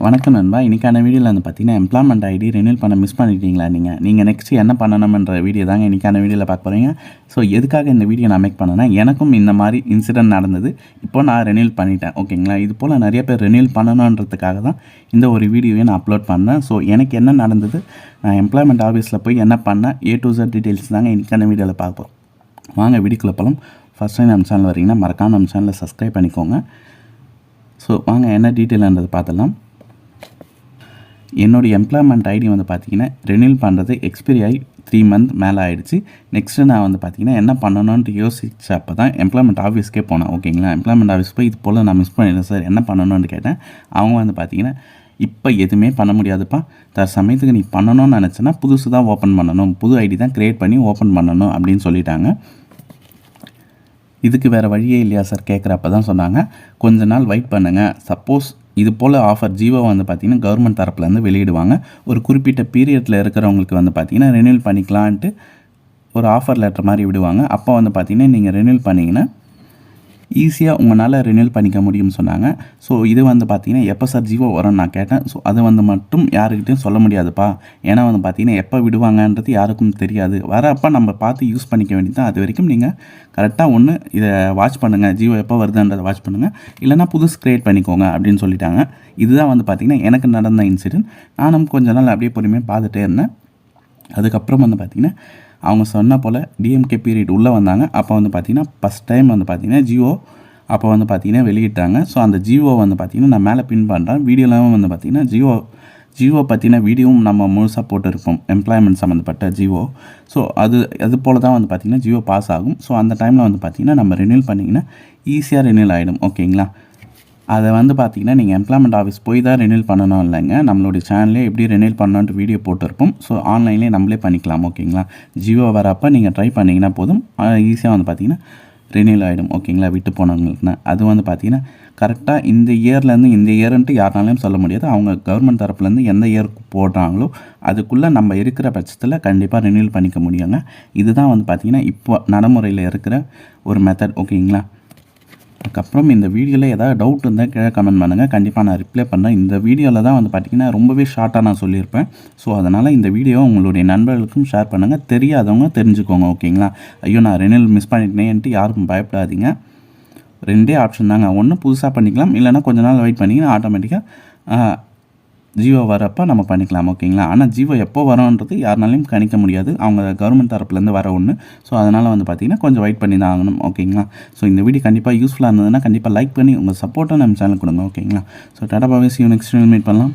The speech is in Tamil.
வணக்கம் நண்பா. இன்றைக்கான வீடியோவில் வந்து பார்த்தீங்கன்னா எம்ப்ளாய்மெண்ட் ஐடி ரெனியூல் பண்ண மிஸ் பண்ணிட்டீங்களா நீங்கள் நெக்ஸ்ட்டு என்ன பண்ணணும்ன்ற வீடியோ தாங்க இன்றைக்கான வீடியோவில் பார்க்க போகிறீங்க. ஸோ எதுக்காக இந்த வீடியோ நான் மேக் பண்ணேன்னா, எனக்கும் இந்த மாதிரி இன்சிடென்ட் நடந்தது. இப்போ நான் ரெனியூல் பண்ணிட்டேன். ஓகேங்களா, இது போல் நிறைய பேர் ரெனியூல் பண்ணணுன்றதுக்காக தான் இந்த ஒரு வீடியோவை நான் அப்லோட் பண்ணேன். ஸோ எனக்கு என்ன நடந்தது, நான் எம்ப்ளாய்மெண்ட் ஆஃபீஸில் போய் என்ன பண்ணேன், A to Z டீட்டெயில்ஸ் தாங்க இன்றைக்கான வீடியோவில் பார்ப்போம். வாங்க வீடியோக்குள்ள போகலாம். ஃபஸ்ட் டைம் நம்ம சேனல் வரீங்கன்னா மறக்காம நம்ம சேனலை சப்ஸ்கிரைப் பண்ணிக்கோங்க. ஸோ வாங்க என்ன டீட்டெயில்ன்றது பார்த்துடலாம். என்னுடைய எம்ப்ளாய்மெண்ட் ஐடி வந்து பார்த்திங்கன்னா ரெனியூல் பண்ணுறது எக்ஸ்பைரி ஆகி 3 மந்த் மேலே ஆகிடுச்சு. நெக்ஸ்ட்டு நான் வந்து பார்த்திங்கன்னா என்ன பண்ணணுன்ட்டு யோசிச்சப்போ தான் எம்ப்ளாய்மெண்ட் ஆஃபீஸ்க்கே போனேன். ஓகேங்களா, எம்ப்ளாய்மெண்ட் ஆஃபீஸ் போய் இது போல் நான் மிஸ் பண்ணிட்டேன் சார், என்ன பண்ணணும்னு கேட்டேன். அவங்க வந்து பார்த்திங்கன்னா இப்போ எதுவுமே பண்ண முடியாதுப்பா, சமயத்துக்கு நீ பண்ணணும்னு நினச்சேன்னா புதுசு தான் ஓப்பன் பண்ணணும், புது ஐடி தான் க்ரியேட் பண்ணி ஓப்பன் பண்ணணும் அப்படின்னு சொல்லிட்டாங்க. இதுக்கு வேறு வழியே இல்லையா சார் கேட்குறப்ப தான் சொன்னாங்க, கொஞ்ச நாள் வெயிட் பண்ணுங்கள். சப்போஸ் இது போல் ஆஃபர் ஜியோ வந்து பார்த்திங்கன்னா கவர்மெண்ட் தரப்புலேருந்து வெளியிடுவாங்க. ஒரு குறிப்பிட்ட பீரியடில் இருக்கிறவங்களுக்கு வந்து பார்த்திங்கன்னா ரெனியூல் பண்ணிக்கலான்ட்டு ஒரு ஆஃபர் லெட்டர் மாதிரி விடுவாங்க. அப்போ வந்து பார்த்திங்கன்னா நீங்கள் ரெனியூல் பண்ணிங்கன்னா ஈஸியாக உங்களால் ரெனியூல் பண்ணிக்க முடியும்னு சொன்னாங்க. ஸோ இது வந்து பார்த்திங்கன்னா எப்போ சார் ஜியோ வரும்னு நான் கேட்டேன். ஸோ அது வந்து மட்டும் யாருக்கிட்டையும் சொல்ல முடியாதுப்பா, ஏன்னா வந்து பார்த்திங்கன்னா எப்போ விடுவாங்கன்றது யாருக்கும் தெரியாது. வரப்போ நம்ம பார்த்து யூஸ் பண்ணிக்க வேண்டியது தான். அது வரைக்கும் நீங்கள் கரெக்டாக ஒன்று இதை வாட்ச் பண்ணுங்கள், ஜியோ எப்போ வருதுன்றதை வாட்ச் பண்ணுங்கள், இல்லைனா புதுசு க்ரியேட் பண்ணிக்கோங்க அப்படின்னு சொல்லிட்டாங்க. இதுதான் வந்து பார்த்திங்கன்னா எனக்கு நடந்த இன்சிடென்ட். நானும் கொஞ்ச நாள் அப்படியே பொறுமையாக பார்த்துட்டே இருந்தேன். அதுக்கப்புறம் வந்து பார்த்திங்கன்னா அவங்க சொன்ன போல் டிஎம்கே பீரியட் உள்ளே வந்தாங்க. அப்போ வந்து பார்த்திங்கன்னா ஃபஸ்ட் டைம் வந்து பார்த்திங்கன்னா ஜியோ அப்போ வந்து பார்த்திங்கன்னா வெளியிட்டாங்க. ஸோ அந்த ஜியோ வந்து பார்த்திங்கன்னா நான் மேலே பின் பண்ணுறேன். வீடியோலாம் வந்து பார்த்திங்கன்னா ஜியோ பற்றின வீடியோவும் நம்ம முழுசாக போட்டுருப்போம், எம்ப்ளாய்மெண்ட் சம்மந்தப்பட்ட ஜியோ. ஸோ அது போல் தான் வந்து பார்த்திங்கன்னா ஜியோ பாஸ் ஆகும். ஸோ அந்த டைமில் வந்து பார்த்திங்கன்னா நம்ம ரெனியூல் பண்ணிங்கன்னா ஈஸியாக ரெனியூல் ஆகிடும். ஓகேங்களா, அதை வந்து பார்த்திங்கன்னா நீங்கள் எம்ப்ளாய்மெண்ட் ஆஃபீஸ் போய் தான் ரெனியூல் பண்ணணும் இல்லைங்க, நம்மளுடைய சேனல்லே எப்படி ரெனியூல் பண்ணணுன்ட்டு வீடியோ போட்டிருப்போம். ஸோ ஆன்லைன்லேயே நம்மளே பண்ணிக்கலாம். ஓகேங்களா, ஜியோ வரப்போ நீங்கள் ட்ரை பண்ணிங்கன்னா போதும், ஈஸியாக வந்து பார்த்திங்கன்னா ரெனியூல் ஆகிடும். ஓகேங்களா, விட்டு போனவங்களுக்குன்னு அது வந்து பார்த்திங்கன்னா கரெக்டாக இந்த இயர்லேருந்து இந்த இயர்ன்ட்டு யாருனாலையும் சொல்ல முடியாது. அவங்க கவர்மெண்ட் தரப்புலேருந்து எந்த இயருக்கு போடுறாங்களோ அதுக்குள்ளே நம்ம இருக்கிற பட்சத்தில் கண்டிப்பாக ரெனியூல் பண்ணிக்க முடியுங்க. இதுதான் வந்து பார்த்திங்கன்னா இப்போ நடைமுறையில் இருக்கிற ஒரு மெத்தட். ஓகேங்களா, அதுக்கப்புறம் இந்த வீடியோவில் ஏதாவது டவுட் இருந்தால் கீழே கமெண்ட் பண்ணுங்கள், கண்டிப்பாக நான் ரிப்ளை பண்ணுறேன். இந்த வீடியோவில் தான் வந்து பார்த்திங்கன்னா ரொம்பவே ஷார்ட்டாக நான் சொல்லியிருப்பேன். ஸோ அதனால் இந்த வீடியோ உங்களுடைய நண்பர்களுக்கும் ஷேர் பண்ணுங்கள், தெரியாதவங்க தெரிஞ்சுக்கோங்க. ஓகேங்களா, ஐயோ நான் ரெனியூல் மிஸ் பண்ணிட்டேன்ட்டு யாருக்கும் பயப்படாதீங்க. 2 ஆப்ஷன் தாங்க, ஒன்று புதுசாக பண்ணிக்கலாம், இல்லைனா கொஞ்ச நாள் வெயிட் பண்ணிங்கன்னா ஆட்டோமேட்டிக்காக ஜியோ வரப்போ நம்ம பண்ணிக்கலாம். ஓகேங்களா, ஆனால் ஜியோ எப்போ வரோன்றது யாருனாலையும் கணிக்க முடியாது, அவங்க கவர்மெண்ட் தரப்புலேருந்து வர ஒன்று. ஸோ அதனால் வந்து பார்த்திங்கன்னா கொஞ்சம் வெயிட் பண்ணி தான் ஆகணும். ஓகேங்களா, ஸோ இந்த வீடியோ கண்டிப்பாக யூஸ்ஃபுல்லாக இருந்ததுன்னா கண்டிப்பாக லைக் பண்ணி உங்கள் சப்போர்ட்டை நம்ம சேனல் கொடுங்க. ஓகேங்களா, so Tata bye, see you next time, meet பண்ணலாம்.